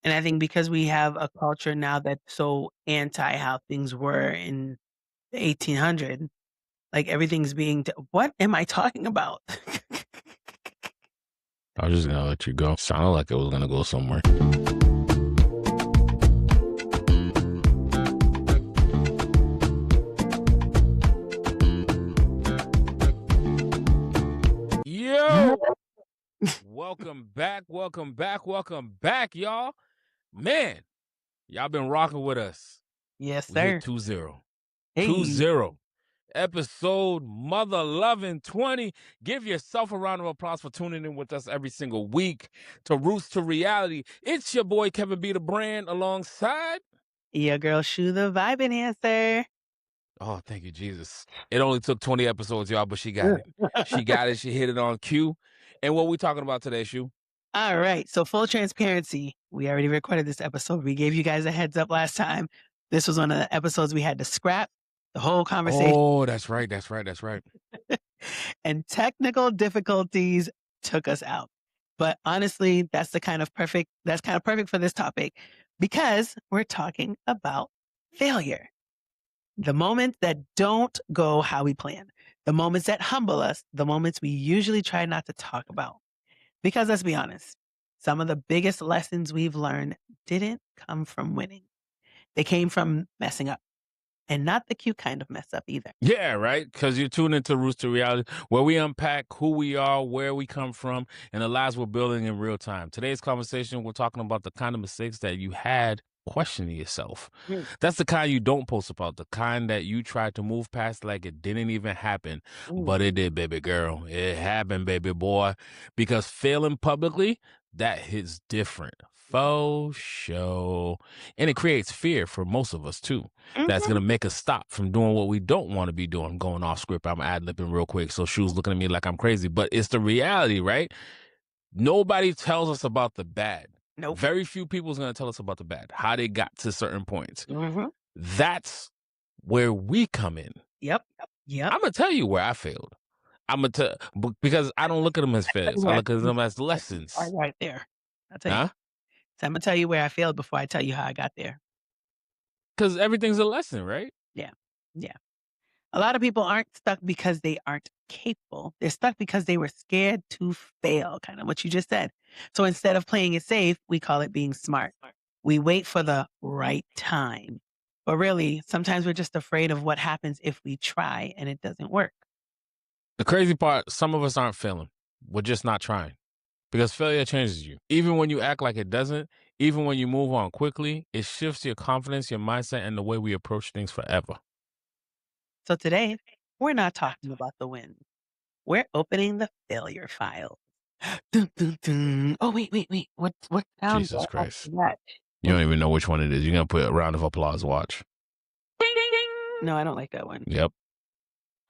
And I think because we have a culture now that's so anti how things were in the 1800s, like everything's being what am I talking about? I was just gonna let you go. Sounded like it was gonna go somewhere. Yo! Welcome back, welcome back, welcome back, y'all. Man, y'all been rocking with us. Yes, We hit sir. 2-0. Hey. 2-0. Episode Mother Loving 20. Give yourself a round of applause for tuning in with us every single week to Roots to Reality. It's your boy Kevin B. the Brand alongside. Your girl Shou the Vibe Enhancer. Oh, thank you, Jesus. It only took 20 episodes, y'all, but she got it. She got it. She hit it on cue. And what we talking about today, Shou? All right. So full transparency, we already recorded this episode. We gave you guys a heads up last time. This was one of the episodes we had to scrap the whole conversation. Oh, that's right. That's right. That's right. And technical difficulties took us out. But honestly, that's kind of perfect for this topic because we're talking about failure. The moments that don't go how we plan, the moments that humble us, the moments we usually try not to talk about. Because let's be honest, some of the biggest lessons we've learned didn't come from winning. They came from messing up. And not the cute kind of mess up either. Yeah, right. Because you're tuned into Roots to Reality, where we unpack who we are, where we come from, and the lives we're building in real time. Today's conversation, we're talking about the kind of mistakes that you had questioning yourself. Mm. That's the kind you don't post about, the kind that you tried to move past like it didn't even happen. But it did, baby girl. It happened, baby boy. Because failing publicly, that hits different. Faux show. And it creates fear for most of us, too. That's going to make us stop from doing what we don't want to be doing. Going off script, I'm ad-libbing real quick, so Shou's looking at me like I'm crazy. But it's the reality, right? Nobody tells us about the bad. Nope. Very few people is going to tell us about the bad, how they got to certain points. Mm-hmm. That's where we come in. Yep. I'm going to tell you where I failed. I'm going to because I don't look at them as failures. I look at them as lessons. Right there. I'll tell you. Huh? So I'm going to tell you where I failed before I tell you how I got there. Because everything's a lesson, right? Yeah. Yeah. A lot of people aren't stuck because they aren't capable. They're stuck because they were scared to fail, kind of what you just said. So instead of playing it safe, we call it being smart. We wait for the right time. But really, sometimes we're just afraid of what happens if we try and it doesn't work. The crazy part, some of us aren't failing. We're just not trying. Because failure changes you. Even when you act like it doesn't, even when you move on quickly, it shifts your confidence, your mindset, and the way we approach things forever. So today, we're not talking about the win. We're opening the failure file. Dun, dun, dun. Oh, wait. What sound? Jesus Christ. That? You don't even know which one it is. You're going to put a round of applause. Watch. Ding, ding, ding. No, I don't like that one. Yep.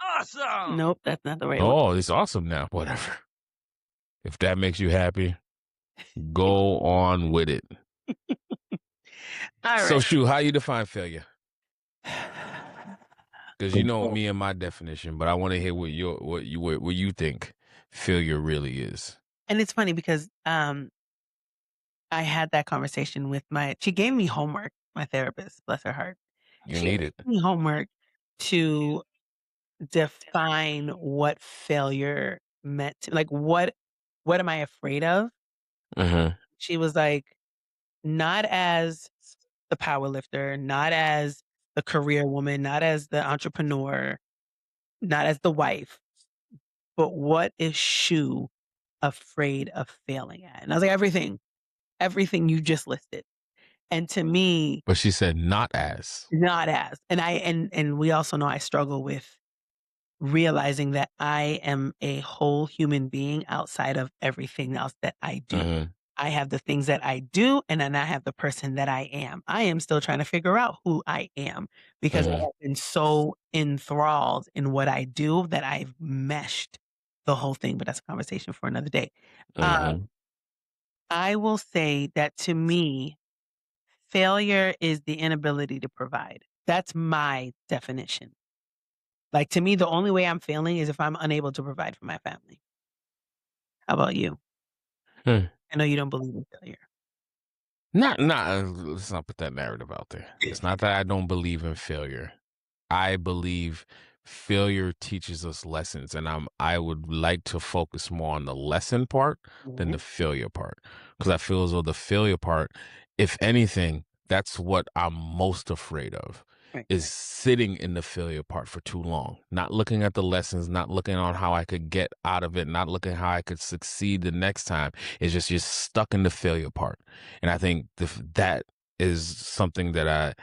Awesome. Nope, that's not the right one. Oh, it's awesome now. Whatever. If that makes you happy, go on with it. All So, right. Shou, how you define failure? Because you know me and my definition, but I want to hear what you think failure really is. And it's funny because I had that conversation with she gave me homework, my therapist, bless her heart. You She need gave it. me homework to define what failure meant to, like what am I afraid of? She was like, not as the power lifter, not as the career woman, not as the entrepreneur, not as the wife, but what is Shou afraid of failing at? And I was like, everything you just listed. And to me, But she said not as. And we also know I struggle with realizing that I am a whole human being outside of everything else that I do. I have the things that I do, and then I have the person that I am. I am still trying to figure out who I am because I have been so enthralled in what I do that I've meshed the whole thing, but that's a conversation for another day. I will say that to me, failure is the inability to provide. That's my definition. Like, to me, the only way I'm failing is if I'm unable to provide for my family. How about you? I know you don't believe in failure. Let's not put that narrative out there. It's not that I don't believe in failure. I believe failure teaches us lessons, and I would like to focus more on the lesson part than Mhm. the failure part, because I feel as though the failure part, if anything, that's what I'm most afraid of, Right, is right. sitting in the failure part for too long, not looking at the lessons, not looking on how I could get out of it, not looking how I could succeed the next time. It's just you're stuck in the failure part, and I think that is something that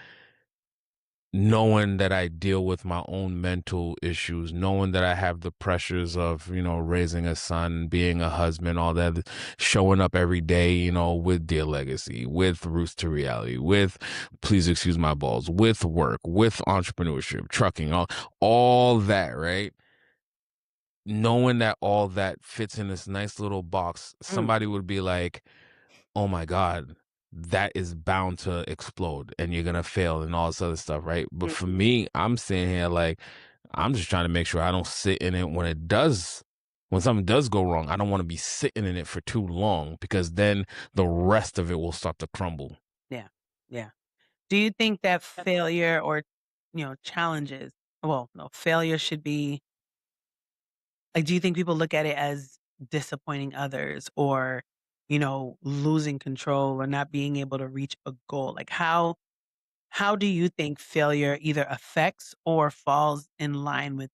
knowing that I deal with my own mental issues, knowing that I have the pressures of, raising a son, being a husband, all that, showing up every day, with Dear Legacy, with Roots to Reality, with Please Excuse My Balls, with work, with entrepreneurship, trucking, all that, right? Knowing that all that fits in this nice little box, Mm, somebody would be like, oh my God, that is bound to explode and you're gonna fail and all this other stuff, right? But for mhm. me, I'm sitting here like I'm just trying to make sure I don't sit in it when something does go wrong. I don't want to be sitting in it for too long because then the rest of it will start to crumble. Yeah, yeah. Do you think that failure or, challenges well, no, failure should be like, do you think people look at it as disappointing others or, losing control or not being able to reach a goal? Like, how do you think failure either affects or falls in line with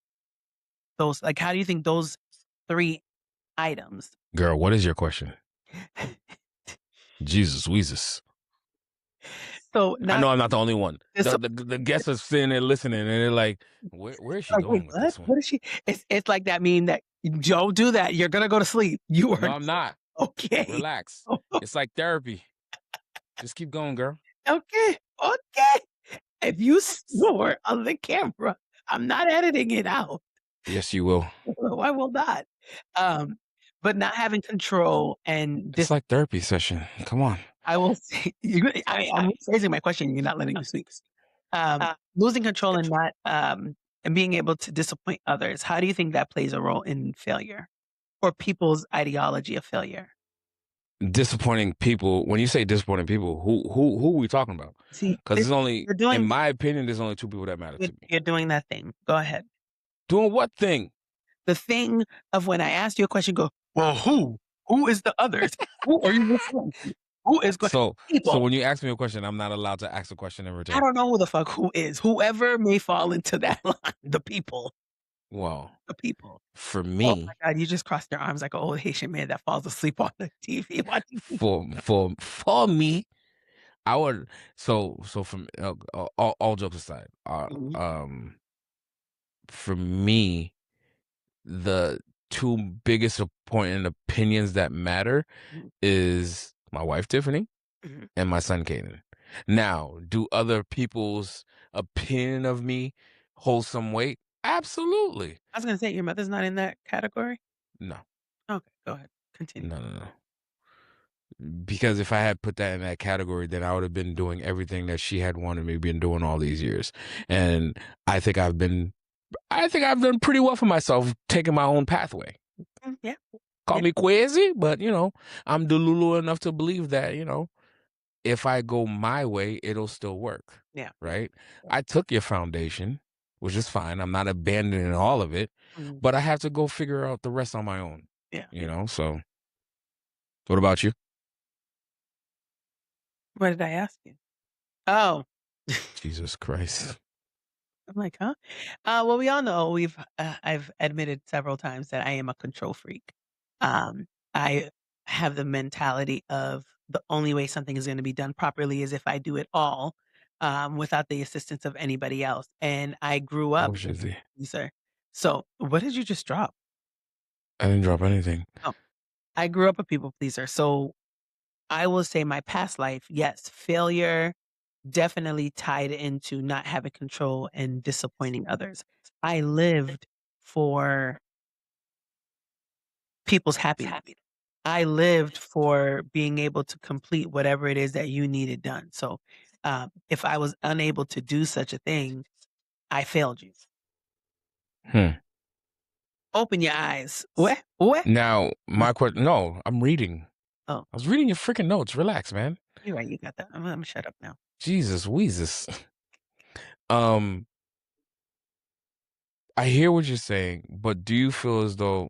those like, how do you think those 3 items Girl, what is your question? Jesus, Weezus. so, I not know I'm not the only one. dis The guests are sitting there listening and they're like, where is she like, "Wait, going with what? this one? What is she?" It's like that meme that, "Don't do that, you're gonna go to sleep. You No, are" I'm not. okay. Relax. It's like therapy. Just keep going, girl. Okay, okay. If you snore on the camera, I'm not editing it out. Yes, you will. No, I will not. Um, but not having control and It's like therapy session. Come on. I will say I'm rephrasing my question, you're not letting me speak. Losing control and not, and being able to disappoint others, how do you think that plays a role in failure or people's ideology of failure? Disappointing people. When you say disappointing people, who are we talking about? See, Because this there's only, you're in doing my opinion, there's only two people that matter you're to me. you're doing that thing. Go ahead. Doing what thing? The thing of when I ask you a question, go, "Well, who? Who is the others? Who are you referring to? Who is going So people?" when you ask me a question, I'm not allowed to ask a question in I return. don't know who the fuck who is. Whoever may fall into that line, Well, the people. for Oh me, my god, you just crossed your arms like an old Haitian man that falls asleep on the TV watching for me, I would. So from all jokes aside, Mhm, for me, the two biggest important opinions that matter mhm, is my wife Tiffany mhm. and my son Caden. Now, do other people's opinion of me hold some weight? Absolutely. I was gonna say your mother's not in that category? No, Okay, go ahead. Continue. no. Because if I had put that in that category, then I would have been doing everything that she had wanted me been doing all these years. And I think I've done pretty well for myself taking my own pathway. Yeah, Call yeah, me crazy, but I'm delulu enough to believe that, if I go my way, it'll still work. yeah, yeah, Right? yeah. I took your foundation, which is fine. I'm not abandoning all of it, Mhm, but I have to go figure out the rest on my own. yeah, yeah. So what about you? What did I ask you? Oh. Jesus Christ. I'm like, "Huh?" Well, we all know I've admitted several times that I am a control freak. I have the mentality of the only way something is gonna be done properly is if I do it all, without the assistance of anybody else, and I grew What up was a your thing? pleaser. So, what did you just drop? I didn't drop anything. Oh, I grew up a people pleaser, so I will say my past life, yes, failure definitely tied into not having control and disappointing others. I lived for people's happiness. I lived for being able to complete whatever it is that you needed done. So, if I was unable to do such a thing, I failed you. Hmm. Open your eyes. What? Now, my question. No, I'm reading. Oh, I was reading your freaking notes. Relax, man. You're right. You got that. I'm gonna shut up now. Jesus Weezus. Um, I hear what you're saying, but do you feel as though,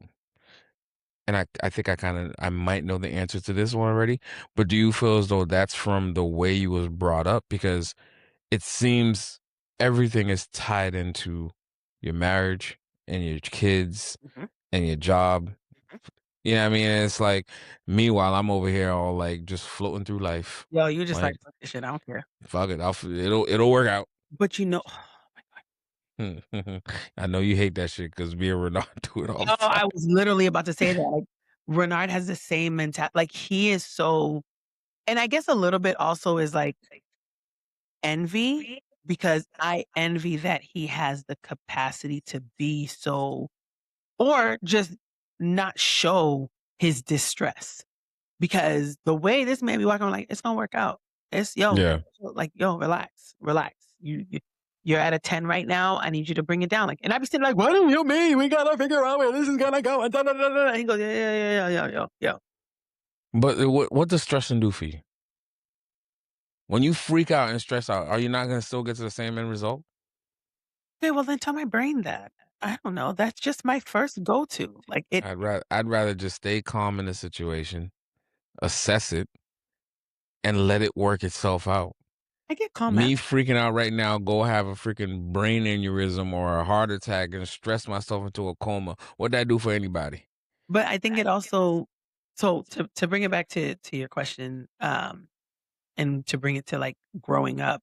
and I think I might know the answer to this one already, but do you feel as though that's from the way you was brought up? Because it seems everything is tied into your marriage and your kids Mhm, and your job. mhm. You know what I mean? And it's like, meanwhile, I'm over here all like just floating through life. Yo, you just like, Like, "Fuck this shit, I don't care." fuck it, it'll work out. But, I know you hate that shit because me and Renard do it all yo, the I time. was literally about to say that, like, Renard has the same mentality. Like, he is so and I guess a little bit also is, like, envy, because I envy that he has the capacity to be so or just not show his distress. Because the way this man be walking, I'm like, "It's gonna work out. It's Yeah. like, yo, relax, relax. You're at a 10 right now. I need you to bring it down." Like, and I be sitting like, "What do you mean? We gotta figure out where this is gonna go." And da, da, da, da. And he goes, "Yeah, yeah, yeah, yeah, yeah, yeah." But what does stressing do for you? When you freak out and stress out, are you not gonna still get to the same end result? Okay, well then tell my brain that. I don't know. That's just my first go-to. Like I'd rather just stay calm in the situation, assess it, and let it work itself out. I get calm Me after, freaking out right now, go have a freaking brain aneurysm or a heart attack and stress myself into a coma. What'd that do for anybody? but I think it also so to bring it back to your question, and to bring it to like growing up,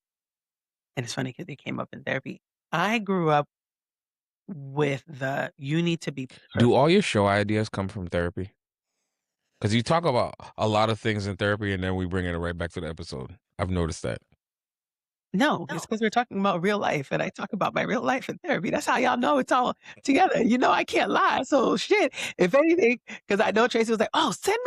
and it's funny because it came up in therapy. I grew up with the you need to be Do perfect. all your show ideas come from therapy? Because you talk about a lot of things in therapy and then we bring it right back to the episode. I've noticed that. No, it's because 'cause we're talking about real life, and I talk about my real life in therapy. That's how y'all know it's all together. I can't lie. So shit, if anything, because I know Tracy was like, "Oh, send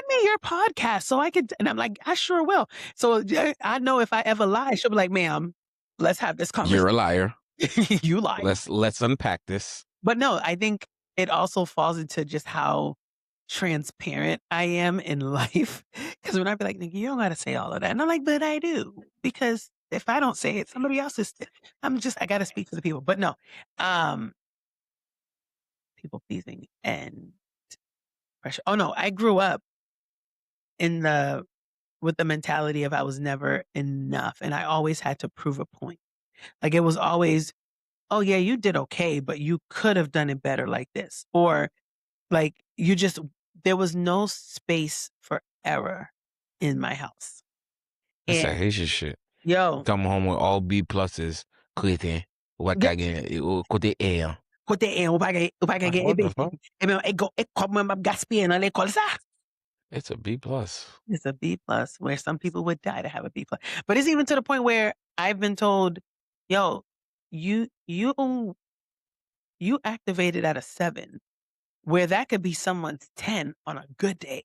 me your podcast so I could," and I'm like, "I sure will." So yeah, I know if I ever lie, she'll be like, "Ma'am, let's have this You're conversation." a liar. You lie. Let's unpack this. But no, I think it also falls into just how transparent I am in life. Because when I be like, "Nigga, you don't gotta say all of that." And I'm like, "But I do." Because if I don't say it, somebody else is I gotta speak for the people. But no, um, people pleasing and pressure. Oh no, I grew up in the with the mentality of I was never enough and I always had to prove a point. Like it was always, "Oh yeah, you did okay, but you could have done it better like this." Or like, there was no space for error in my house. That's And that Haitian shit. yo, Come home with all B pluses. Quitting. What get côté A. kote upake Like, get what the fuck? everything. Eme e kom mwen gaspye nan l'ekol sa. It's a B plus. It's a B plus where some people would die to have a B plus. But it's even to the point where I've been told, "Yo, you you you activated at a 7, where that could be someone's 10 on a good day."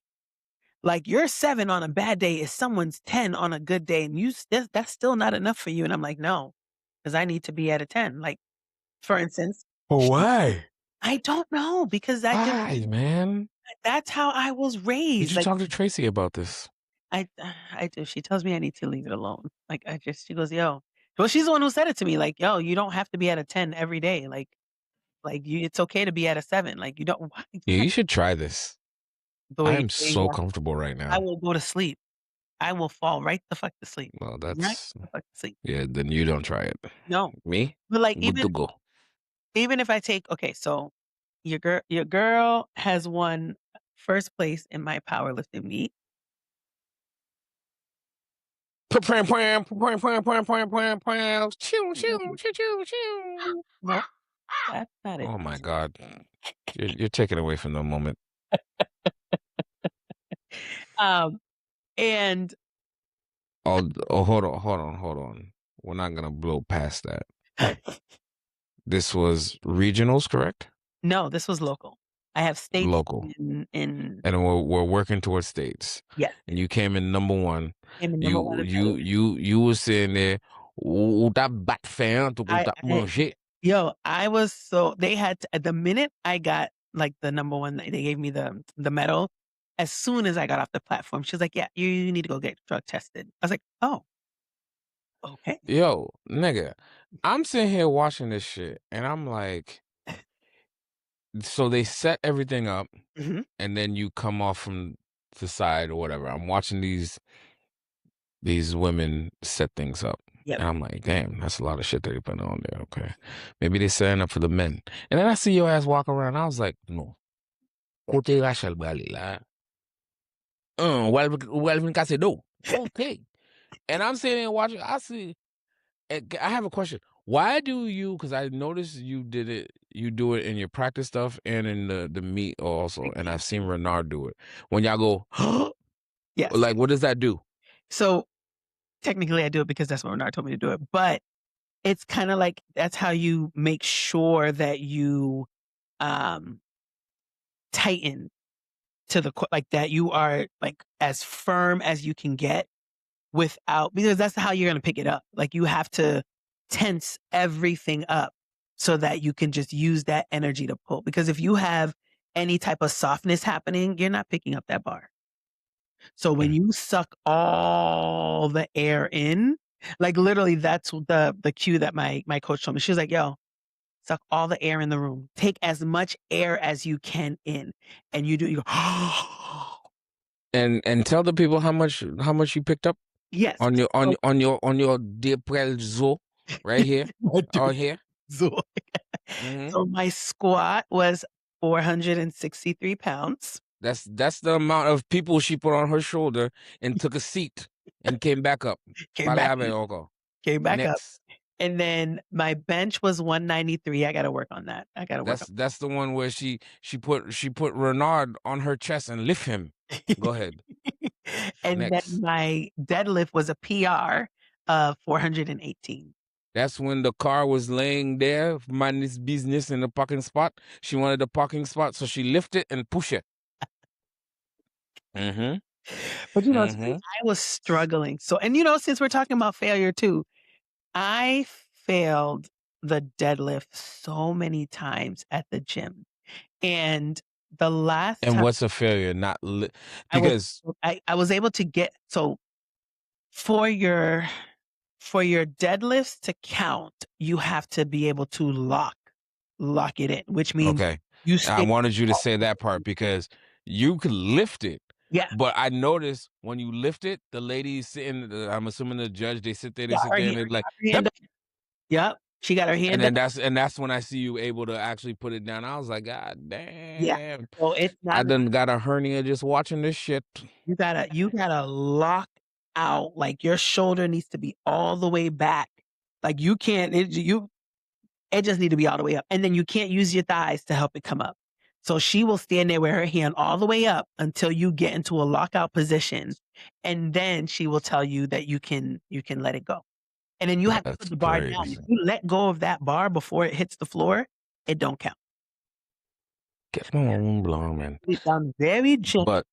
Like your 7 on a bad day is someone's 10 on a good day, and that's still not enough for you. And I'm like, "No, because I need to be at a 10." Like, for instance, Oh, she why? I don't know because Why, man? that's how I was Did raised. you Like, talk to Tracy about this? I do. She tells me I need to leave it alone. Like, she goes, "Yo," well, she's the one who said it to me. Like, "Yo, you don't have to be at a 10 every day. It's okay to be at a 7. Like, you don't. Why? Yeah, you should try this. The I way am so comfortable right I now. will go to sleep. I will fall right the fuck to sleep. Well, Right that's the fuck to sleep. yeah, then you don't try it. No. Me? But, like, Good to go. even if I take okay, so your girl has won 1st place in my powerlifting meet. Choo, No, choo, choo, choo, choo. no, that's not it. Oh my God. You're taking away from the moment. Um, and Oh, hold on. We're not gonna blow past that. This was regionals, correct? no, this was local. I have states Local. in And we're working towards states. yes, And you came in number one. I'm in number 1 You in you powerlifting. you you were sitting there. "Oh, tá bat feio, tu I tá I manger." yo, I was so they had to, the minute I got, like, the number 1, they gave me the medal. as soon as I got off the platform, she was like, "Yeah, you need to go get drug tested." I was like, "Oh, okay." Yo, nigga, I'm sitting here watching this shit, and I'm like, so they set everything up, Mhm. and then you come off from the side or whatever. I'm watching these women set things up. Yep. And I'm like, damn, that's a lot of shit that they put on there. Okay. Maybe they're setting up for the men. And then I see your ass walk around. I was like, no. Kote Rachel Bali la. Welvin Casedo. Okay. And I'm sitting there watching. I see. I have a question. Why do you? Because I noticed you did it. You do it in your practice stuff and in the meet also. And I've seen Renard do it. When y'all go, Yes. like, what does that do? So, technically, I do it because that's what Renard told me to do it, but it's kinda like that's how you make sure that you, um, tighten to the like, that you are, like, as firm as you can get without because that's how you're gonna pick it up. Like, you have to tense everything up so that you can just use that energy to pull, because if you have any type of softness happening, you're not picking up that bar. So when you suck all the air in, like, literally, that's the cue that my coach told me. She was like, "Yo, suck all the air in the room. Take as much air as you can in." And you go, And tell the people how much you picked up yes. on your on So on your Deprel Zo right here. Out here. so Hmm. so my squat was 463 pounds. That's the amount of people she put on her shoulder and took a seat and came back up. Came back Palabe up, Oko. came back up. Next. And then my bench was 193. I gotta work on that. I gotta work That's the one where she put Renard on her chest and lift him. Go ahead. And then Next. my deadlift was a PR of 418. That's when the car was laying there, minding its business in the parking spot. She wanted the parking spot, so she lifted and push it. Mm-hmm. But, it's funny, Mm-hmm. I was struggling. So and, since we're talking about failure too, I failed the deadlift so many times at the gym. And the last And time what's a failure? Not I was because I was able to get so for your for your deadlifts to count, you have to be able to lock it in, which means okay. you I stay wanted you to all say the that way. part because you could lift it, Yeah, but I noticed when you lift it, the lady sitting, I'm assuming the judge, they sit there, they got sit her there, hand and they're like, got her "Yep." hand up. Yep, she got her And hand up. then that's when I see you able to actually put it down. I was like, God Yeah. damn, So it's I not done got a hernia just watching this shit. you gotta lock out, like, your shoulder needs to be all the way back. Like, you can't it just need to be all the way up, and then you can't use your thighs to help it come up. So she will stand there with her hand all the way up until you get into a lockout position, and then she will tell you that you can let it go. And then you have to That's put the bar down. If crazy. you let go of that bar before it hits the floor, it don't count. Get my own blown, man. Put it down very gentle. But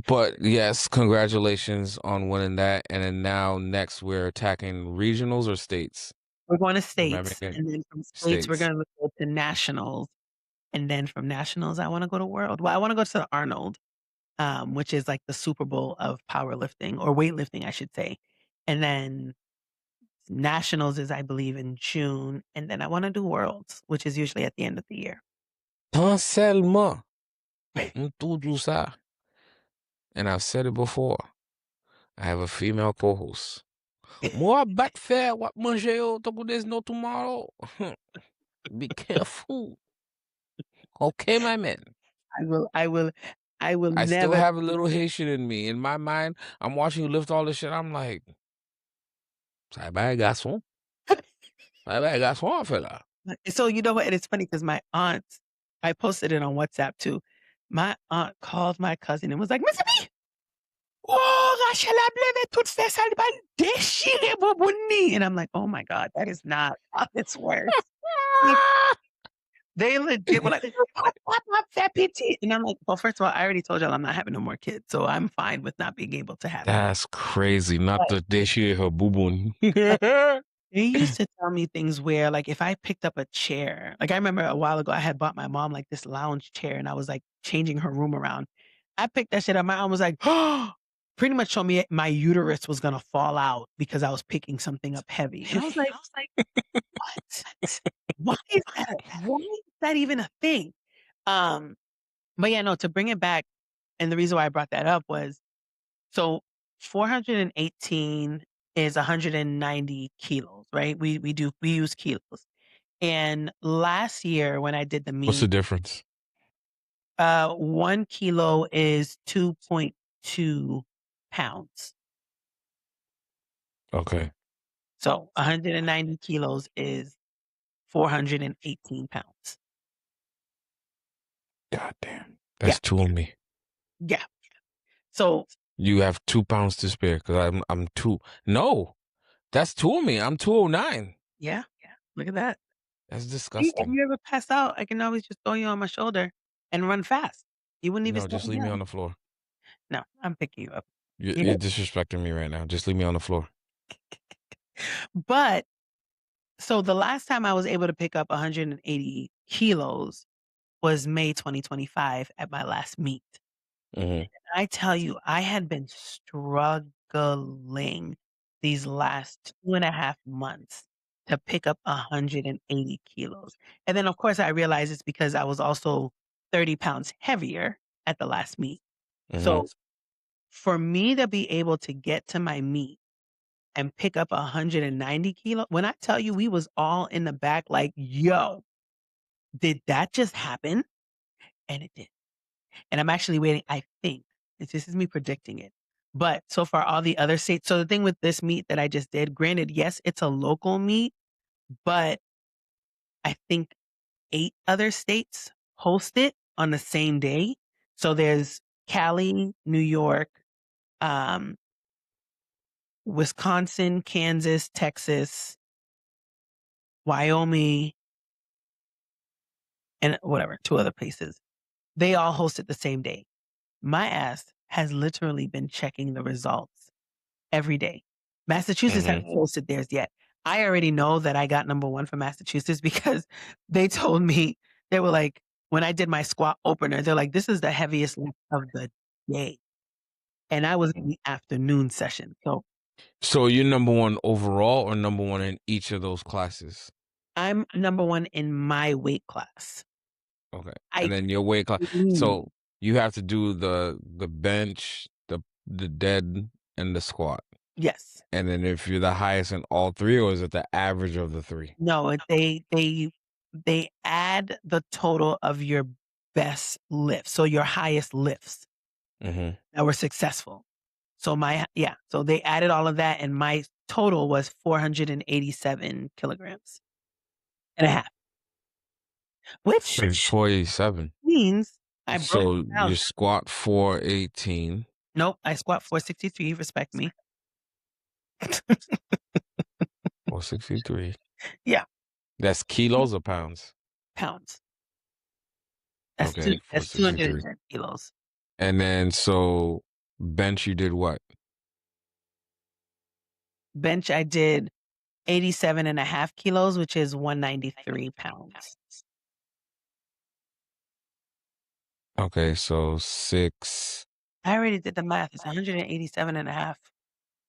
But yes, congratulations on winning that. And then now next we're attacking regionals or states. We're going to Remember states, it? and then from states, we're States. gonna go to nationals, and then from nationals, I wanna go to world. Well, I wanna go to the Arnold, which is like the Super Bowl of powerlifting or weightlifting, I should say. And then nationals is, I believe, in June, and then I wanna do worlds, which is usually at the end of the year. Tan seulement. Tout ça. And I've said it before. I have a female co-host. Moi bat faire what manger yo, tako there's no tomorrow. Be careful. Okay, my man. I will I will I will I still never have a little Haitian in me. In my mind, I'm watching you lift all this shit. I'm like, bye bye, garçon. Bye bye, garçon, fella. so you know what? And it's funny because my aunt I posted it on WhatsApp too. My aunt called my cousin and was like, "Mr. B, oh, Rachel a bleve tout fait ça, il va déchirer Bobouni." And I'm like, "Oh my God, that is not how this works." Like, they legit were like, "Pop, pop, pop, fat PT." And I'm like, "Well, first of all, I already told y'all I'm not having no more kids, so I'm fine with not being able to have kids." That's crazy. Not But the déchirer her boo-boon. but they used to tell me things where, like, if I picked up a chair, like, I remember a while ago, I had bought my mom, like, this lounge chair, and I was, like, changing her room around. I picked that shit up. My arm was like, pretty much told me my uterus was gonna fall out because I was picking something up heavy. And I was like, "What? Why is that even a thing?" Um, but yeah, no, to bring it back, and the reason why I brought that up was so 418 is 190 kilos, right? We use kilos. And last year when I did the What's the meet, difference? 1 kilo is 2.2 pounds. Okay. So 190 kilos is 418 pounds. God damn. Yeah, That's two on me. yeah. So You have 2 pounds to spare because I'm two. No, that's two of me. I'm 209. yeah, look at that. That's See, if disgusting. you ever pass out, I can always just throw you on my shoulder and run fast. You wouldn't even No, slow just me leave me on down. the floor. No, I'm picking you up. You're, You you're know, disrespecting me right now. Just leave me on the floor. but so the last time I was able to pick up 180 kilos was May 2025 at my last meet. Hmm. I tell you, I had been struggling these last 2.5 months to pick up 180 kilos. And then, of course, I realized it's because I was also 30 pounds heavier at the last meet. Hmm. So for me to be able to get to my meet and pick up 190 kilos, when I tell you we was all in the back like, yo, did that just happen? And it did. And I'm actually waiting, I think, this is me predicting it. But so far, all the other states, so the thing with this meet that I just did, granted, yes, it's a local meet, but I think 8 other states host it on the same day. So there's Cali, New York, um, Wisconsin, Kansas, Texas, Wyoming, and whatever, 2 other places. They all host it the same day. My ass has literally been checking the results every day. Massachusetts Hmm. hasn't posted theirs yet. I already know that I got number 1 for Massachusetts because they told me they were like when I did my squat opener, they're like, "This is the heaviest lift of the day." And I was in the afternoon session. So, So you're number one overall or number one in each of those classes? I'm number 1 in my weight class. Okay. I And then your weight class. clean. So you have to do the bench, the dead, and the squat. Yes. And then if you're the highest in all three, or is it the average of the three? No, they add the total of your best lifts, so your highest lifts Hmm. that were successful. So so they added all of that and my total was 487 kilograms and a half, which 487. means I broke So you 1,000. squat 418. Nope, I squat 463, respect me. 463. Yeah, That's kilos or pounds? pounds. Okay, That's 463. 210 kilos. And then so bench you did what? Bench, I did 87 and a half kilos, which is 193 pounds. Okay, so six. I already did the math. It's 187 and a half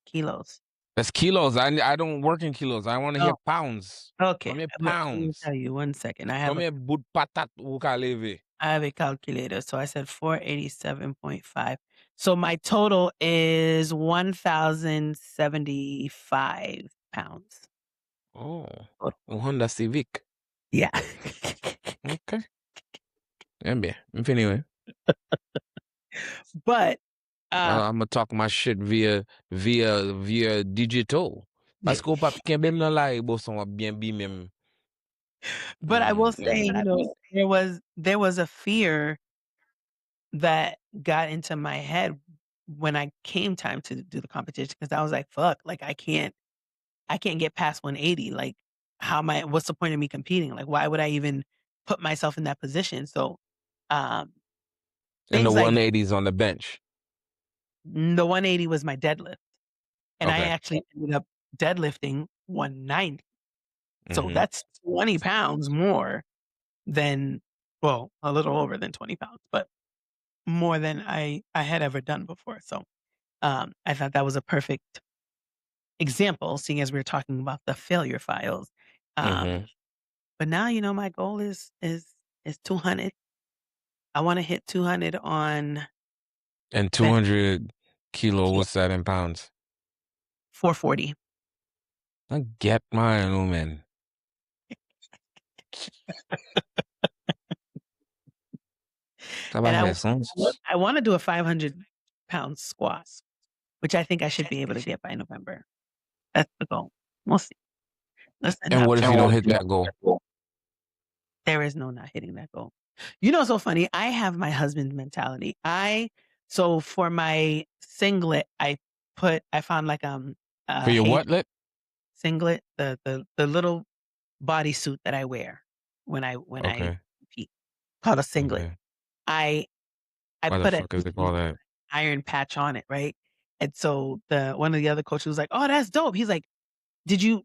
kilos. That's kilos. I don't work in kilos. I want to hear Oh, pounds. okay. Come here, Let me pounds. tell you 1 second. Come here, bout patat ou ka leve. I have a calculator, so I said 487.5. So my total is 1,075 pounds Oh, total. un Honda Civic. Yeah. Okay. Yeah, bien. Anyway, But, I'm gonna talk my shit via digital. Parce que ou pa kembe m nan la e bo son wap bien bi mem. but I will say, Anyway. there was a fear that got into my head when I came time to do the competition because I was like, "Fuck, like, I can't get past 180, like, what's the point of me competing? Like, why would I even put myself in that position?" So, um, And the things like 180s on the bench. the 180 was my deadlift, and I Okay. actually ended up deadlifting 190. So Hmm. that's 20 pounds more than well, a little over than 20 pounds, but more than I had ever done before. So, I thought that was a perfect example, seeing as we are talking about the failure files. Um, Mhm. but now, my goal is 200. I wanna hit 200 on And bench 200 kilo, kilo, what's that in pounds? 440. Get mine, man. Ça And va faire sens. I wanna do a 500-pound squat, which I think I should be able to get by November. That's the goal. We'll see. Listen, And I'm what if trying you don't hit that goal? there is no not hitting that goal. What's so funny? I have my husband's mentality. So for my singlet, I found like, For a your Hanes what lip? singlet, the little bodysuit that I wear when I Okay, compete, called a singlet. okay. I I Why the put a fuck is it called that? iron patch on it, right? And so the one of the other coaches was like, "Oh, that's dope." He's like, "Did you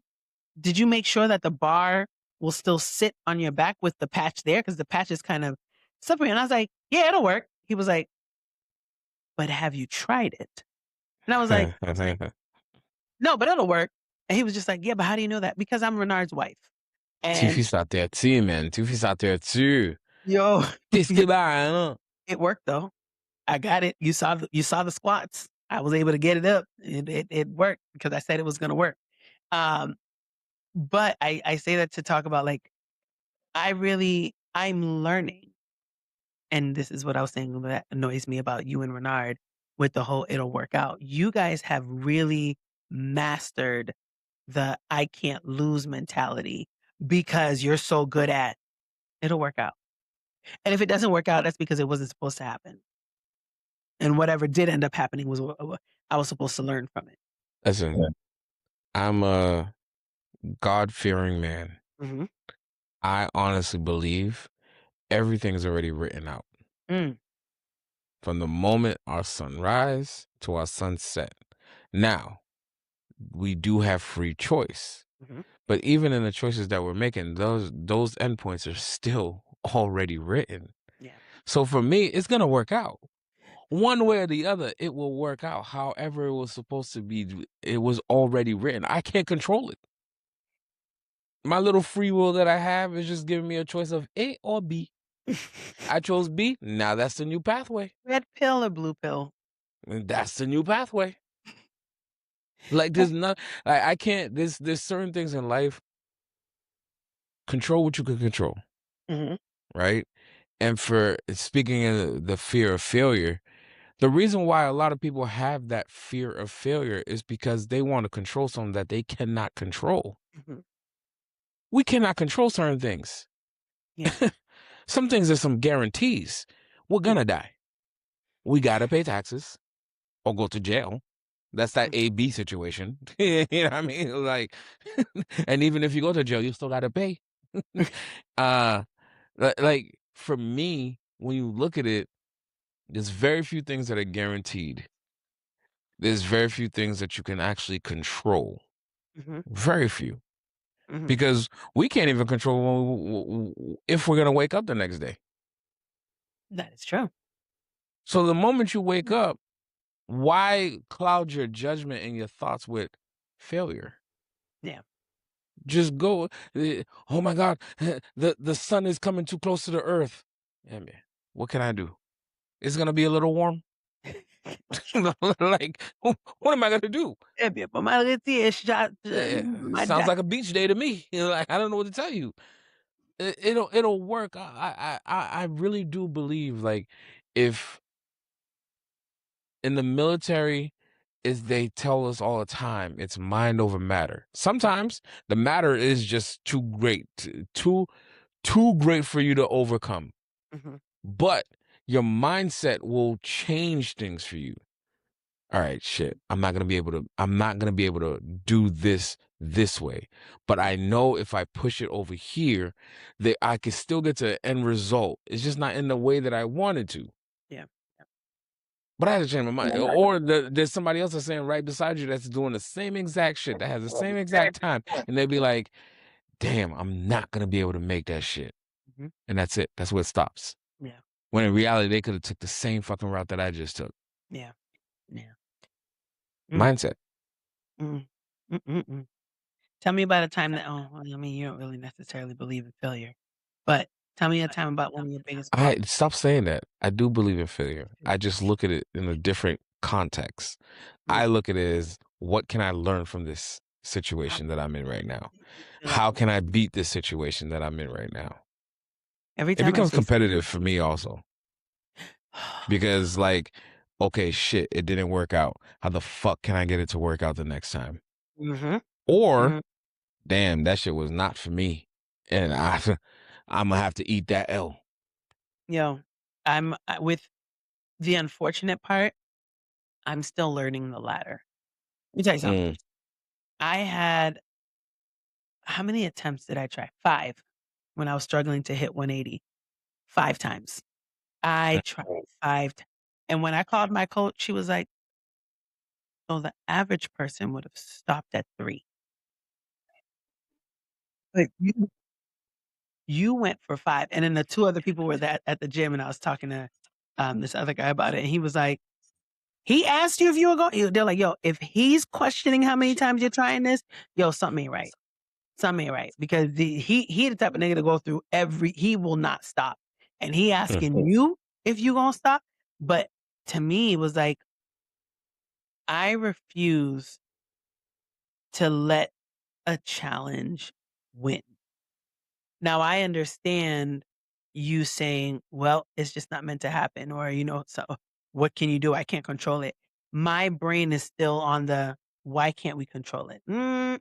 did you make sure that the bar will still sit on your back with the patch there? Because the patch is kind of slippery." And I was like, "Yeah, it'll work." He was like, "But have you tried it?" And I was like, "No, but it'll work." And he was just like, "Yeah, but how do you know that?" Because I'm Renard's wife. Tu And fais ça dessus, man. Tu fais ça dessus. yo, Qu'est-ce hein? it worked though. I got it. You saw the squats. I was able to get it up. It worked because I said it was gonna work. Um, but I say that to talk about, like, I'm learning, and this is what I was saying that annoys me about you and Renard with the whole "it'll work out." You guys have really mastered the "I can't lose" mentality because you're so good at "it'll work out." And if it doesn't work out, that's because it wasn't supposed to happen. And whatever did end up happening was what I was supposed to learn from it. Listen, I'm a God-fearing man. Mhm. I honestly believe everything is already written out. Mm, From the moment our sunrise to our sunset. Now, we do have free choice. mhm. But even in the choices that we're making, those endpoints are still already written. Yeah. So for me, it's gonna work out. One way or the other, it will work out. However, it was supposed to be, it was already written. I can't control it. My little free will that I have is just giving me a choice of A or B. I chose B. Now that's the new pathway. Red pill or blue pill? And that's the new pathway. Like there's not, I can't. There's certain things in life. Control what you can control, Mhm. right? And for speaking of the fear of failure, the reason why a lot of people have that fear of failure is because they want to control something that they cannot control. Mhm. We cannot control certain things. Yeah. Some things are some guarantees. We're Yeah. gonna die. We gotta pay taxes or go to jail. That's that Mm. A-B situation. You know what I mean? Like, and even if you go to jail, you still gotta pay. uh, like for me, when you look at it, there's very few things that are guaranteed. There's very few things that you can actually control. Mhm. Very few, Mhm. because we can't even control if we're gonna wake up the next day. That is true. So the moment you wake up, why cloud your judgment and your thoughts with failure? Yeah. Just go. Oh my God, the sun is coming too close to the earth. Yeah, man. What can I do? It's gonna be a little warm. Like, what am I gonna do? Eh bien, pas mal retiré, shot, my Sounds jack. like a beach day to me. Like I don't know what to tell you. It'll work. I really do believe like if in the military is they tell us all the time it's mind over matter. Sometimes the matter is just too great, too great for you to overcome. Mhm. But your mindset will change things for you. All right, shit. I'm not gonna be able to do this way. But I know if I push it over here, that I can still get to an end result. It's just not in the way that I wanted to. Yeah. But I had to change my mind. Or there's somebody else that's saying right beside you that's doing the same exact shit, that has the same exact time. And they'd be like, damn, I'm not gonna be able to make that shit. Mhm. And that's it. That's where it stops. Yeah. when in reality they could have took the same fucking route that I just took. Yeah. Yeah. Mm, Mindset. mm, mm, mm, mm. Tell me about a time that well, I mean, you don't really necessarily believe in failure, but tell me a time about one of your biggest I faults. stop saying that. I do believe in failure. I just look at it in a different context. I Mm. look at it as what can I learn from this situation that I'm in right now? You feel like How can I beat this situation that I'm in right now? every It time I becomes say competitive for me also because, like, okay, shit, it didn't work out. How the fuck can I get it to work out the next time? Mhm, Or, mhm. damn, that shit was not for me, and I'm gonna have to eat that L. Yo, with the unfortunate part, I'm still learning the latter. Let me tell you something. Mm. I had how many attempts did I try? 5 when I was struggling to hit 180. 5 times. I tried 5 ti and when I called my coach, she was like, "So the average person would have stopped at 3." Like, you went for 5, and then the 2 other people were that at the gym, and I was talking to, this other guy about it, and he was like, "He asked you if you were going." They're like, "Yo, if he's questioning how many times you're trying this, yo, something ain't right. Something ain't right." Because he the type of nigga to go through he will not stop, and he Mm. asking you if you gonna stop, but to me, it was like, I refuse to let a challenge win. Now I understand you saying, "Well, it's just not meant to happen," or, "So what can you do? I can't control it." My brain is still on the, "Why can't we control it?"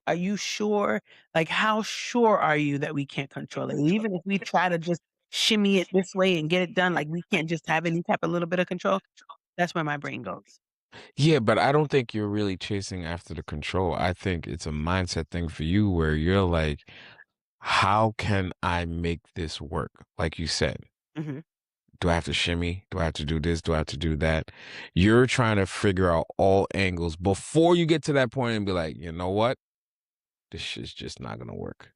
Are you sure? Like, how sure are you that we can't control it? Even if we try to just shimmy it this way and get it done, like, we can't just have any type of little bit of control? That's where my brain goes. Yeah, but I don't think you're really chasing after the control. I think it's a mindset thing for you where you're like, how can I make this work? Like you said, Mhm. do I have to shimmy? Do I have to do this? Do I have to do that? You're trying to figure out all angles before you get to that point and be like, you know what? This shit's just not going to work.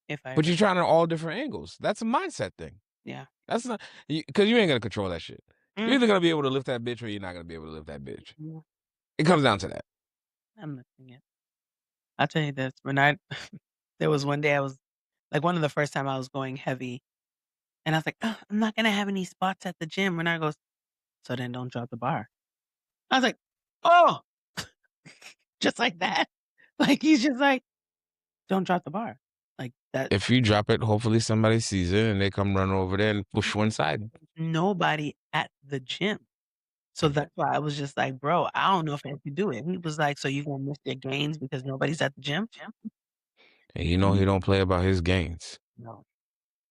If I But ever you're trying to all different angles. That's a mindset thing. Yeah. That's not, because you ain't going to control that shit. You're either Mhm. going to be able to lift that bitch or you're not going to be able to lift that bitch. Yeah, It comes down to that. I'm missing it. I'll tell you this, when I there was one day I was like, one of the first time I was going heavy, and I was like, "Ugh, I'm not gonna have any spots at the gym." Renard goes, "So then don't drop the bar." I was like, "Oh!" Just like that. Like, he's just like, "Don't drop the bar." Like, that If you drop it, hopefully somebody sees it and they come run over there and push one side. nobody at the gym. So Mm. that's why I was just like, "Bro, I don't know if I can do it." He was like, "So you gonna miss your gains because nobody's at the gym?" And you know he don't play about his gains. No.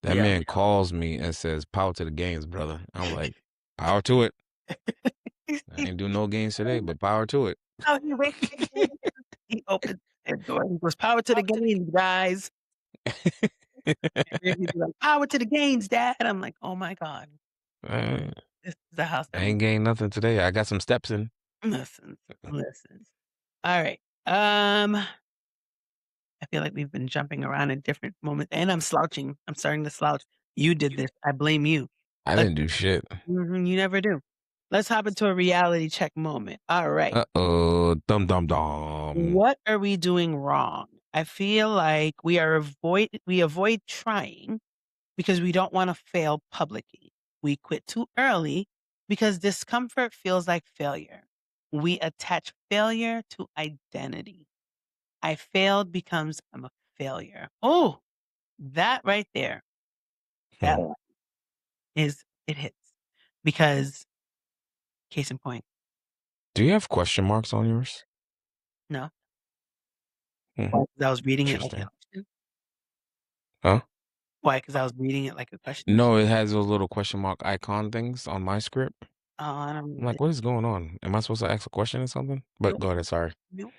That Yeah. man calls me and says, "Power to the gains, brother." I'm like, "Power to it. I ain't do no gains today, but power to it." Oh, he wakes up, he opens the door, he goes, "Power to the gains, guys." And then he'd be like, "Power to the gains, dad." I'm like, "Oh my god, I this is the house that ain't we." gained nothing today. I got some steps in. Listen, listen. Alright, I feel like we've been jumping around in different moments, and I'm slouching. I'm starting to slouch. You did this. I blame you. I Let's didn't do shit. You never do. Let's hop into a reality check moment. Alright. Uh-oh. Dum dum dum. What are we doing wrong? I feel like we avoid trying because we don't wanna fail publicly. We quit too early because discomfort feels like failure. We attach failure to identity. I failed becomes I'm a failure. Oh, that right there, that Hmm. one it hits. Because case in point, Do you have question marks on yours? no, Hmm. 'cause I was reading it like a Interesting. question. Huh? Why? Because I was reading it like a question? No, it has those little question mark icon things on my script. I don't I'm read like, it. what is going on? Am I supposed to ask a question or something? But Nope, go ahead, sorry. nope.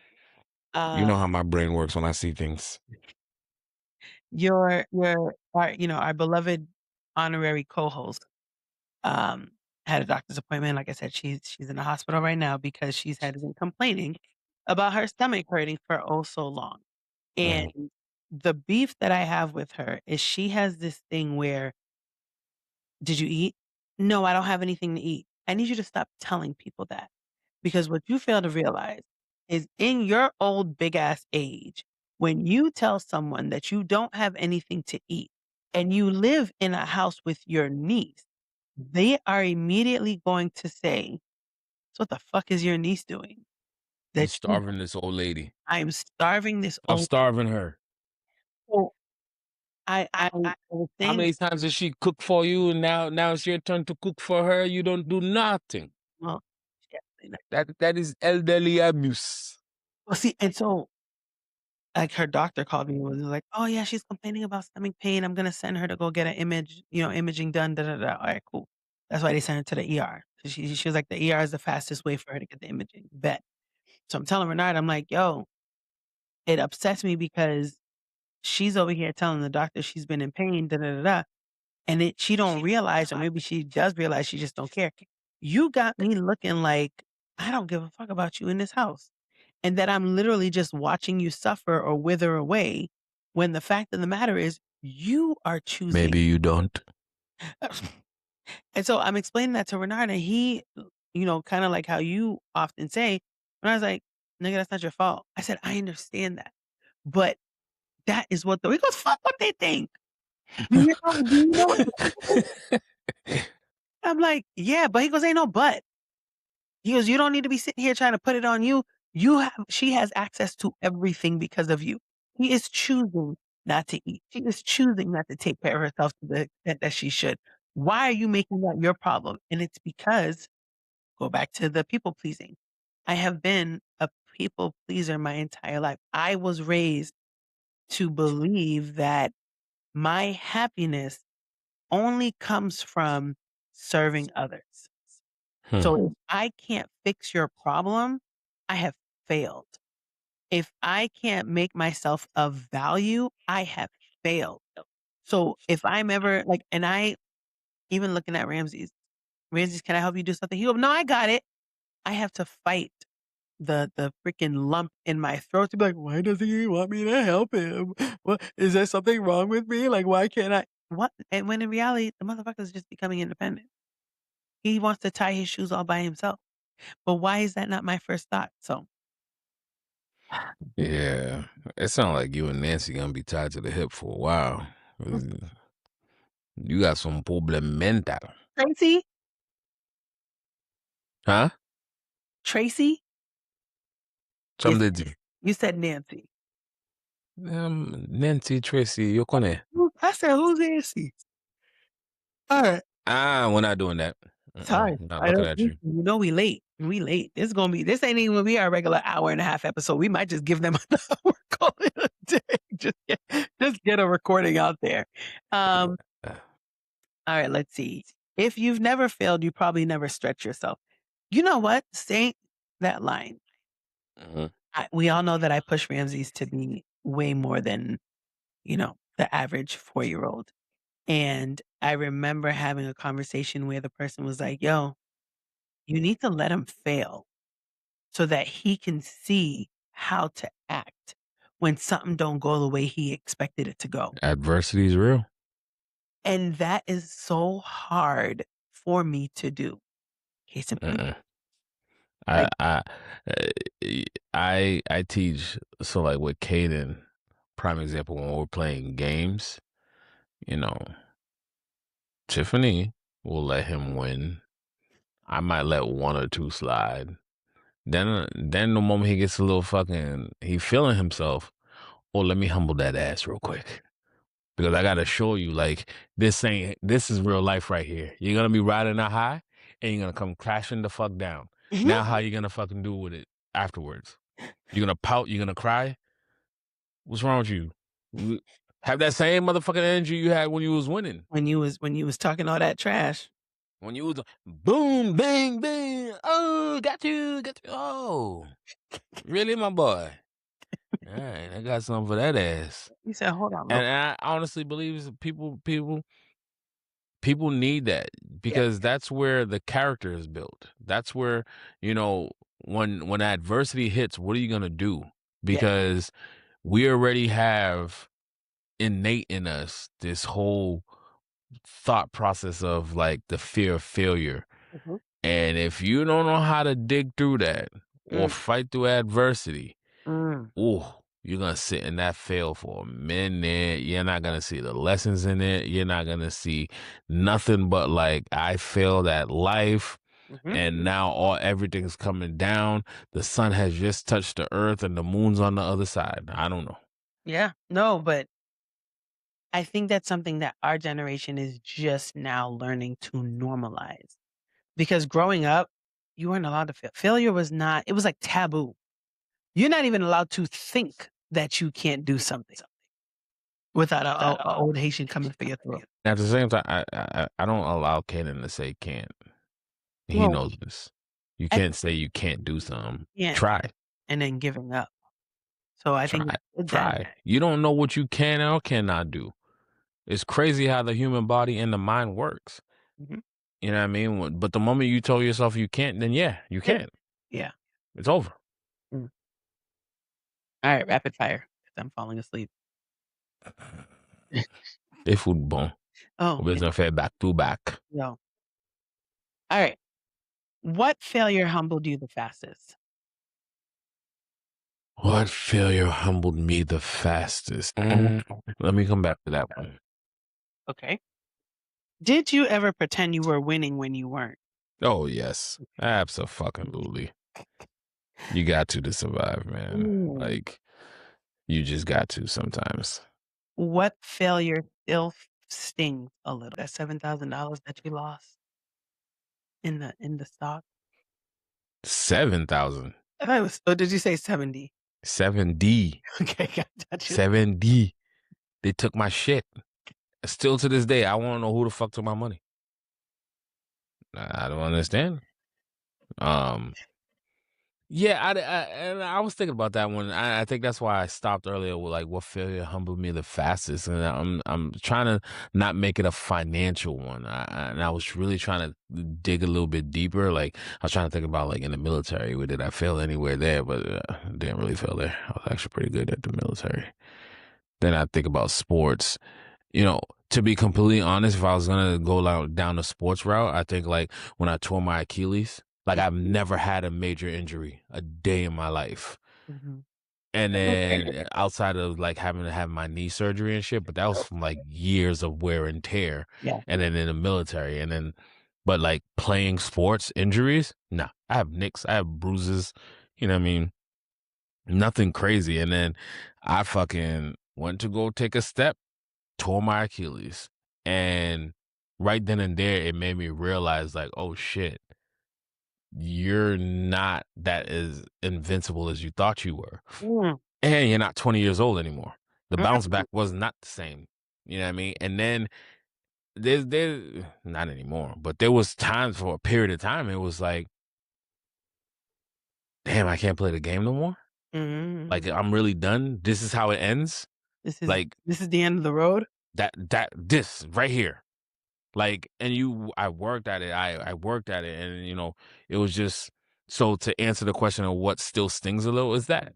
You Uh, know how my brain works when I see things. our beloved honorary co-host, um, had a doctor's appointment. Like I said, she's in the hospital right now because she's had been complaining about her stomach hurting for oh so long. And Mhm. the beef that I have with her is she has this thing where, "Did you eat?" No, I don't have anything to eat. I need you to stop telling people that. Because what you fail to realize is in your old big ass age, when you tell someone that you don't have anything to eat and you live in a house with your niece, they are immediately going to say, "So what the fuck is your niece doing? You That you starving this old lady. I'm starving this I'm old." starving her. So I was How saying, many times does she cook for you, and now it's your turn to cook for her? You don't do nothing. well, yeah, That is elderly abuse. well, see, and so like, her doctor called me and was like, "Oh, yeah, she's complaining about stomach pain. I'm gonna send her to go get an imaging done, da, da, da." Alright, cool. That's why they sent her to the ER. So she was like, "The ER is the fastest way for her to get the imaging." Bet. So I'm telling Renard, I'm like, "Yo, it upsets me because she's over here telling the doctor she's been in pain, da, da, da, da, and she don't realize, or maybe she does realize, she just don't care. You got me looking like I don't give a fuck about you in this house, and that I'm literally just watching you suffer or wither away, when the fact of the matter is you are choosing." Maybe you don't. And so I'm explaining that to Renard, and he, kinda like how you often say, and I was like, "Nigga, that's not your fault." I said, "I understand that, but that is what the" he goes, "Fuck what they think. Do you know what the people think?" I'm like, "Yeah," but he goes, "Ain't no but." He goes, "You don't need to be sitting here trying to put it on you. She has access to everything because of you. He is choosing not to eat. She is choosing not to take care of herself to the extent that she should. Why are you making that your problem?" And it's because, go back to the people pleasing. I have been a people pleaser my entire life. I was raised to believe that my happiness only comes from serving others. Hmm. So if I can't fix your problem, I have failed. If I can't make myself of value, I have failed. So if I'm ever like, and I even looking at Ramses, "Can I help you do something?" He go, "No, I got it." I have to fight the freaking lump in my throat to be like, "Why doesn't he want me to help him? What is there something wrong with me? Like, why can't I?" What? And when in reality, the motherfucker is just becoming independent. He wants to tie his shoes all by himself. But why is that not my first thought? So Yeah, it sounds like you and Nancy gonna be tied to the hip for a while. You got some problem mental, Tracy, huh? Tracy is Something did you said Nancy. Nancy Tracy, you connais? I said, "Who's Nancy?" Alright. Ah, we're not doing that. Sorry. Not I looking don't at you. we late. We late. This ain't even gonna be our regular hour and a half episode. We might just give them an hour, call it a day. Just get a recording out there. Um, Uh, alright, let's see. If you've never failed, you probably never stretch yourself. You know what? Saying that line, mhm. we all know that I push Ramses to be way more than, the average 4-year-old. And I remember having a conversation where the person was like, "Yo, you need to let him fail so that he can see how to act when something don't go the way he expected it to go." Adversity is real. And that is so hard for me to do. Case in point, Uh-uh. I like, I I teach, so like with Caden, prime example, when we're playing games, you know, Tiffany will let him win. I might let one or two slide. Then the moment he gets a little he feeling himself. Oh, let me humble that ass real quick. Because I gotta show you, like, this is real life right here. You're gonna be riding a high and you're gonna come crashing the fuck down. mhm, Now how you gonna fucking do with it afterwards? You're gonna pout, you're gonna cry? What's wrong with you? W- Have that same motherfucking energy you had when you was winning. when you was talking all that trash. When you was boom, bang, bang, oh, got you. Oh, really, my boy? All right, I got something for that ass. You said, "Hold on real And quick." I honestly believe people need that, Yeah, because that's where the character is built. That's where, you know, when adversity hits, what are you gonna do? yeah, Because we already have innate in us this whole thought process of like the fear of failure. Mhm. And if you don't know how to dig through that or Mm, fight through adversity, mm. ooh, you're gonna sit in that fail for a minute. You're not gonna see the lessons in it. You're not gonna see nothing but like I failed at life, Mhm. and now all everything's coming down. The sun has just touched the earth, and the moon's on the other side. I don't know. Yeah. No, but I think that's something that our generation is just now learning to normalize. Because growing up, you weren't allowed to fail. Failure was not, it was like taboo. You're not even allowed to think that you can't do something without a old Haitian coming for your throat. At the same time, I don't allow Kanan to say can't. He Well, knows this. You I can't say you can't do something. can't Try, and then giving up. So I think try, it's good that try. You don't know what you can or cannot do. It's crazy how the human body and the mind works. mhm. You know what I mean? But the moment you tell yourself you can't, then yeah, you Yeah. can't. Yeah. It's over. Mm. All right, rapid fire, 'cause I'm falling asleep. They food bon. Oh, We're gonna back to back. no. All right. What failure humbled you the fastest? What failure humbled me the fastest? Let me come back to that one. Okay. Did you ever pretend you were winning when you weren't? Oh yes, absolutely. You got to survive, man. Ooh. Like you just got to sometimes. What failure still stings a little? That $7,000 that you lost in the stock? 7,000. I thought it was, oh, did you say 70? 7D. Okay, got you. 7D. They took my shit. Still to this day, I want to know who the fuck took my money. I don't understand. Um, yeah, and I was thinking about that one. I think that's why I stopped earlier with like what failure humbled me the fastest, and I'm trying to not make it a financial one. And I was really trying to dig a little bit deeper. Like I was trying to think about like in the military, where did I fail anywhere there? But didn't really fail there. I was actually pretty good at the military. Then I think about sports. You know, to be completely honest, if I was gonna go down the sports route, I think like when I tore my Achilles, like I've never had a major injury a day in my life. Mhm. And then outside of like having to have my knee surgery and shit, but that was from like years of wear and tear. Yeah. And then in the military, and then, but like playing sports injuries, nah, I have nicks, I have bruises, you know what I mean? Nothing crazy. And then I fucking went to go take a step, tore my Achilles. And right then and there, it made me realize, like, oh shit, you're not that as invincible as you thought you were. Mm. And you're not 20 years old anymore. The bounce Mm. back was not the same. You know what I mean? And then there's not anymore, but there was times for a period of time, it was like, damn, I can't play the game no more. Like Mm. I'm really done. This is how it ends. This is Like this is the end of the road? this right here. Like, and I worked at it. I worked at it, and it was just so to answer the question of what still stings a little is that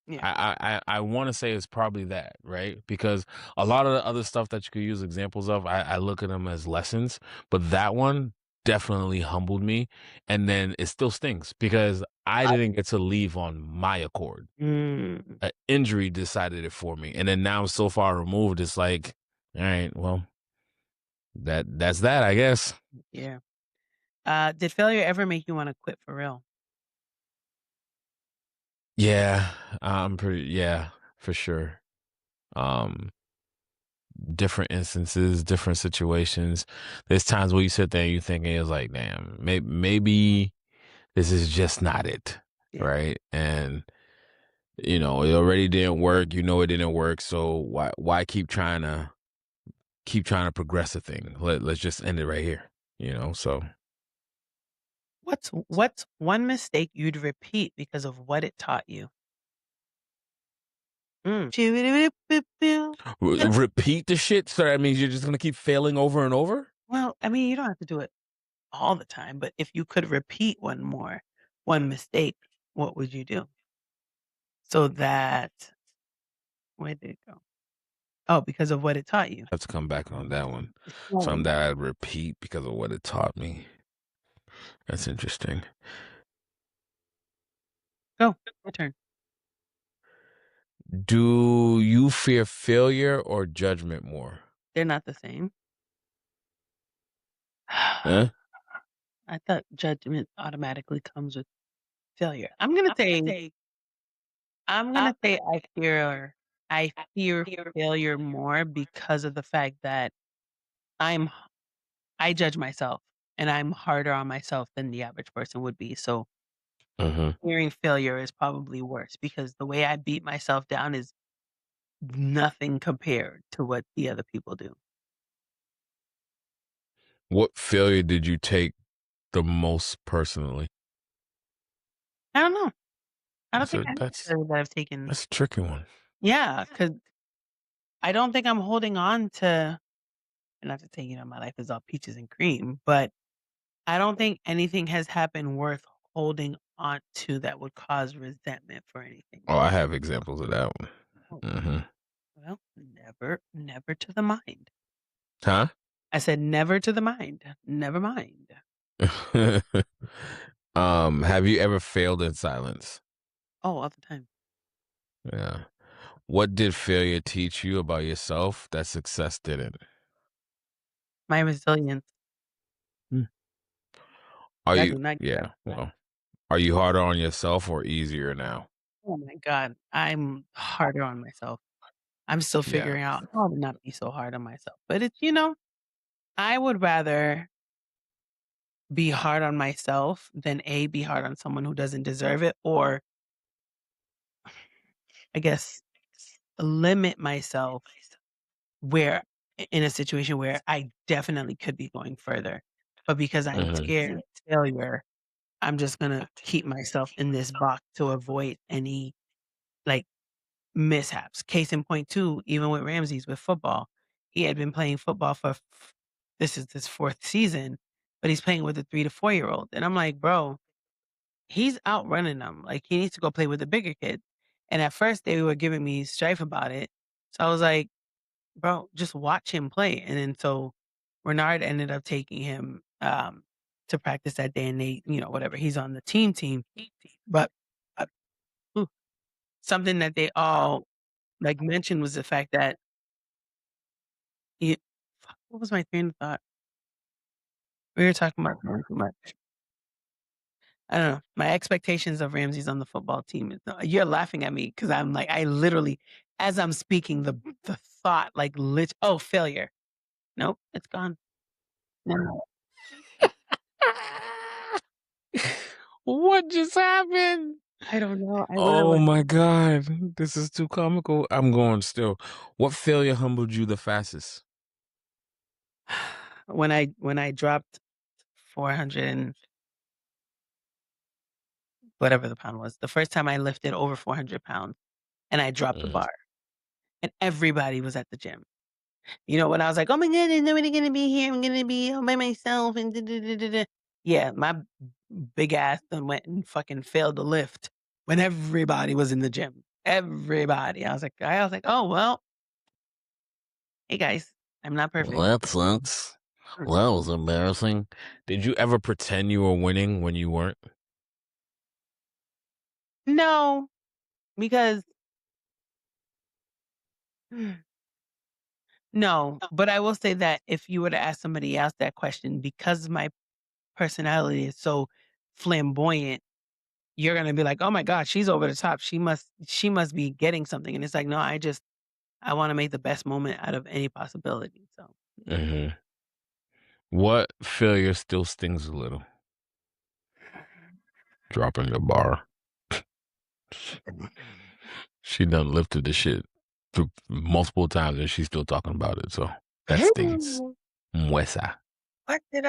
Yeah. I want to say it's probably that, right? Because a lot of the other stuff that you could use examples of, I look at them as lessons, but that one definitely humbled me, and then it still stings because I didn't get to leave on my accord. Mm. An injury decided it for me, and then now I'm so far removed. It's like, all right, well, that's that, I guess. Yeah. Did failure ever make you wanna quit for real? Yeah, I'm pretty. Yeah, for sure. Um, different instances, different situations. There's times where you sit there and you thinking it's like, damn, maybe this is just not it, Yeah. right? And it already didn't work. You know it didn't work. So why keep trying to progress a thing? Let's just end it right here. So What's one mistake you'd repeat because of what it taught you? Mm. Choo-a-doo-doo-boo-boo. repeat the shit. So that means you're just gonna keep failing over and over. Well, I mean, you don't have to do it all the time, but if you could repeat one mistake, what would you do? So that where did it go? Oh, because of what it taught you. Let's come back on that one. Something Right. that I'd repeat because of what it taught me. That's interesting. Go. Your turn. Do you fear failure or judgment more? They're not the same. Huh? I thought judgment automatically comes with failure. I'm gonna say I fear failure more because of the fact that I'm I judge myself and I'm harder on myself than the average person would be. So Mhm. fearing failure is probably worse because the way I beat myself down is nothing compared to what the other people do. What failure did you take the most personally? I don't know. I don't That's think a I have a that's failure that I've taken. that's a tricky one. Yeah, because I don't think I'm holding on to, not to say, my life is all peaches and cream, but I don't think anything has happened worth holding on to that would cause resentment for anything. Oh, I have examples of that one. Oh, Mhm. well, never to the mind. Huh? I said never to the mind. Never mind. Have you ever failed in silence? Oh, all the time. Yeah. What did failure teach you about yourself that success didn't? My resilience. Hmm. Are I you do not get yeah, well, are you harder on yourself or easier now? Oh my god, I'm harder on myself. I'm still Yeah. figuring out how to not be so hard on myself. But I would rather be hard on myself than be hard on someone who doesn't deserve it, or I guess limit myself where in a situation where I definitely could be going further. But because I'm Mhm. scared of failure, I'm just gonna keep myself in this box to avoid any like mishaps. Case in point too, even with Ramses with football, he had been playing football for this is his 4th season, but he's playing with a 3 to 4-year-old. And I'm like, bro, he's outrunning them. Like he needs to go play with the bigger kid. And at first they were giving me strife about it. So I was like, bro, just watch him play. And then so Renard ended up taking him to practice that day and whatever. He's on the team. But uh, ooh, something that they all like mentioned was the fact that It fuck, what was my train of thought? We were talking about going too much. I don't know. My expectations of Ramsey's on the football team is you're laughing at me because 'cause I'm like, I literally as I'm speaking, the thought, like, failure. Nope, it's gone. No, What just happened? I don't know. I Oh literally my god, this is too comical. I'm going still. What failure humbled you the fastest? when I dropped 400 and whatever the pound was, the first time I lifted over 400 pounds and I dropped the Mhm. bar, and everybody was at the gym. When I was like, "Oh my goodness, nobody gonna be here. I'm gonna be all by myself," and yeah, my big ass done went and fucking failed to lift when everybody was in the gym. Everybody. I was like, "Oh, well, hey guys, I'm not Well, perfect." that sucks. Mm. Well, that was embarrassing. Did you ever pretend you were winning when you weren't? No, because no, but I will say that if you were to ask somebody else that question, because my personality is so flamboyant, you're gonna be like, "Oh my god, she's over the top. She must be getting something." And it's like, "No, I wanna make the best moment out of any possibility." So, Mhm. What failure still stings a little? Dropping the bar. She done lifted the shit multiple times and she's still talking about it. So that stings. Muesa. what did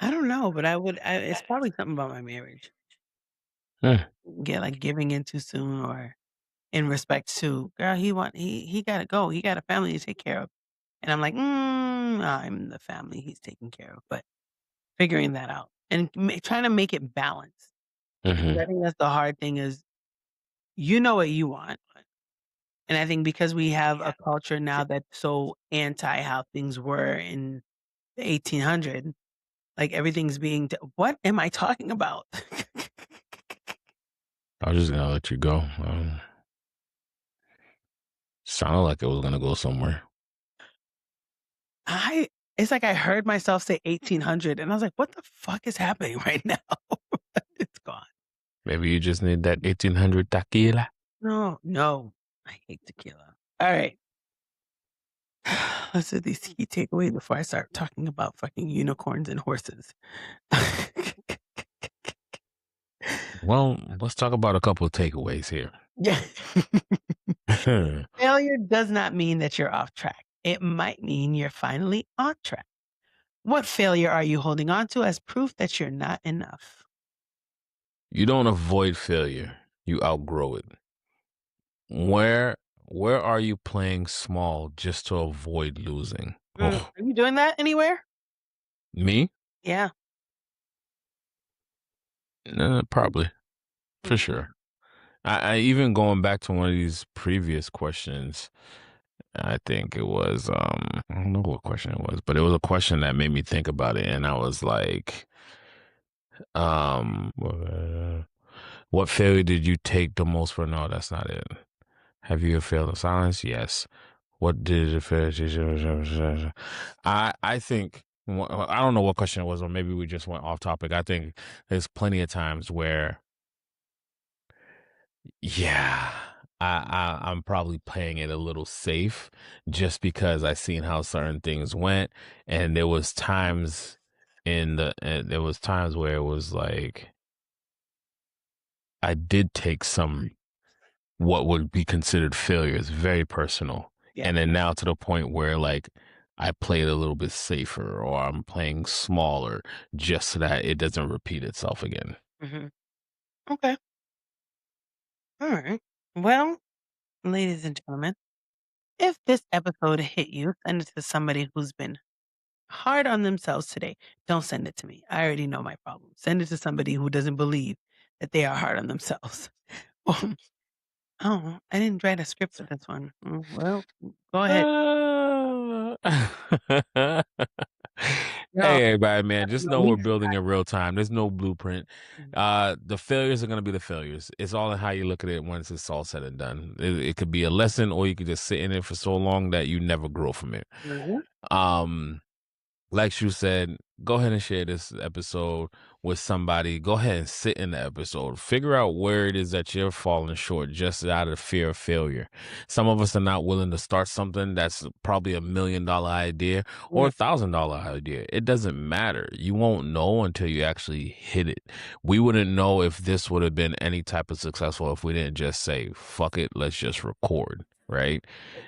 I don't know, but it's probably something about my marriage. Hmm. Yeah, like giving in too soon or in respect to, "Girl, he gotta go. He got a family to take care of." And I'm like, I'm the family he's taking care of." But figuring that out and trying to make it balanced because Mhm. I think that's the hard thing is you know what you want. And I think because we have a culture now that's so anti how things were in the 1800s, like everything's being what am I talking about? I was just gonna let you go. Sounded like it was gonna go somewhere. I it's like I heard myself say 1800 and I was like, "What the fuck is happening right now?" It's gone. Maybe you just need that 1800 tequila. No, no. I hate tequila. All right. Let's do these key takeaways before I start talking about fucking unicorns and horses. Well, let's talk about a couple of takeaways here. Yeah. Failure does not mean that you're off track. It might mean you're finally on track. What failure are you holding on to as proof that you're not enough? You don't avoid failure, you outgrow it. Where where are you playing small just to avoid losing? Oh, Are you doing that anywhere? me? Yeah. Probably, for Mm. sure. I even going back to one of these previous questions, I think it was I don't know what question it was, but it was a question that made me think about it, and I was like, um, what failure did you take the most for? No, that's not it. Have you failed in silence? Yes. What did it fail? I think I don't know what question it was, or maybe we just went off topic. I think there's plenty of times where, yeah, I'm probably playing it a little safe just because I seen how certain things went, and there was times where it was like I did take some what would be considered failures, very personal. Yeah. And then now to the point where like I play it a little bit safer or I'm playing smaller just so that it doesn't repeat itself again. Mhm. Okay. All right. Well, ladies and gentlemen, if this episode hit you, send it to somebody who's been hard on themselves today. Don't send it to me. I already know my problem. Send it to somebody who doesn't believe that they are hard on themselves. Oh, I didn't write a script for this one. Well, go ahead. Uh, No, Hey, everybody, man, just no, know we we're building in real time. There's no blueprint. The failures are going to be the failures. It's all in how you look at it once it's all said and done. It could be a lesson, or you could just sit in it for so long that you never grow from it. Mhm. Um, like Shu said, go ahead and share this episode with somebody. Go ahead and sit in the episode. Figure out where it is that you're falling short just out of fear of failure. Some of us are not willing to start something that's probably $1 million idea or Yeah. $1,000 idea. It doesn't matter. You won't know until you actually hit it. We wouldn't know if this would have been any type of successful if we didn't just say, fuck it, let's just record. Right?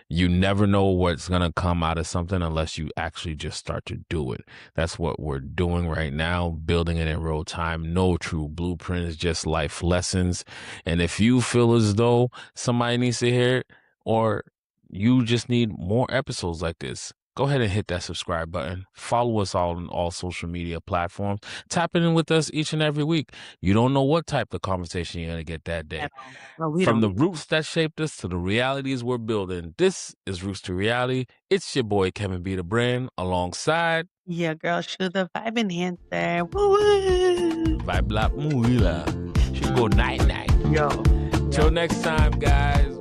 You never know what's going to come out of something unless you actually just start to do it. That's what we're doing right now, building it in real time. No true blueprints, just life lessons. And if you feel as though somebody needs to hear it or you just need more episodes like this, go ahead and hit that subscribe button. Follow us all on all social media platforms. Tap in with us each and every week. You don't know what type of conversation you're going to get that day. At all. Well, we From don't. the roots that shaped us to the realities we're building, this is Roots to Reality. It's your boy Kevin B. the Brand alongside Yeah, girl, shoot the vibe enhancer. Woo woo. Vibe Black Muila. Should go night night. Yo. Till next time, guys.